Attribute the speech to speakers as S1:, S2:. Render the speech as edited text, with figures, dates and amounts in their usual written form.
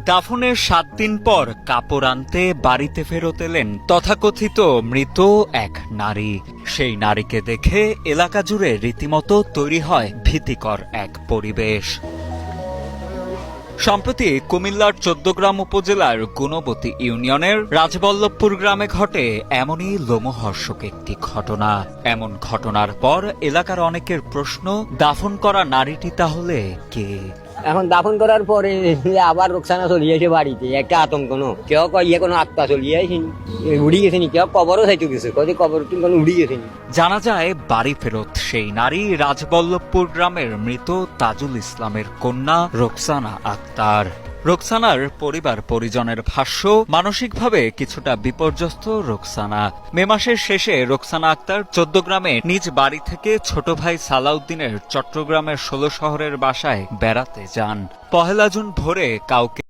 S1: দাফনের 7 দিন পর কাপড় আনতে বাড়িতে ফেরত এলেন তথাকথিত মৃত এক নারী। সেই নারীকে দেখে এলাকা জুড়ে রীতিমতো তৈরি হয় ভীতিকর এক পরিবেশ। সম্প্রতি কুমিল্লার ১৪গ্রাম উপজেলার গুণবতী ইউনিয়নের রাজবল্লভপুর গ্রামে ঘটে এমনই লোমহর্ষক একটি ঘটনা। এমন ঘটনার পর এলাকার অনেকের প্রশ্ন, দাফন করা নারীটি তাহলে কে?
S2: এখন দাফন করার পরে আবার রোকসানা চলিয়েছে বাড়িতে, একটা আতঙ্ক নো কেউ কয় কোনো আত্মা চলিয়ে আসেনি, উড়ি গেছেনি, কেউ কবরও চাইতে গেছে, কদি কবর কোনো উড়ি গেছেনি।
S1: জানা যায় বাড়ি ফেরত সেই নারী রাজবল্লভপুর গ্রামের মৃত তাজুল ইসলামের কন্যা রোকসানা আক্তার। রোকসানার পরিবার পরিজনের ভাষ্য, মানসিকভাবে কিছুটা বিপর্যস্ত রোকসানা। মে মাসের শেষে রোকসানা আক্তার ১৪গ্রামে নিজ বাড়ি থেকে ছোট ভাই সালাউদ্দিনের চট্টগ্রামের ১৬ শহরের বাসায় বেড়াতে যান। ১ জুন ভোরে কাউকে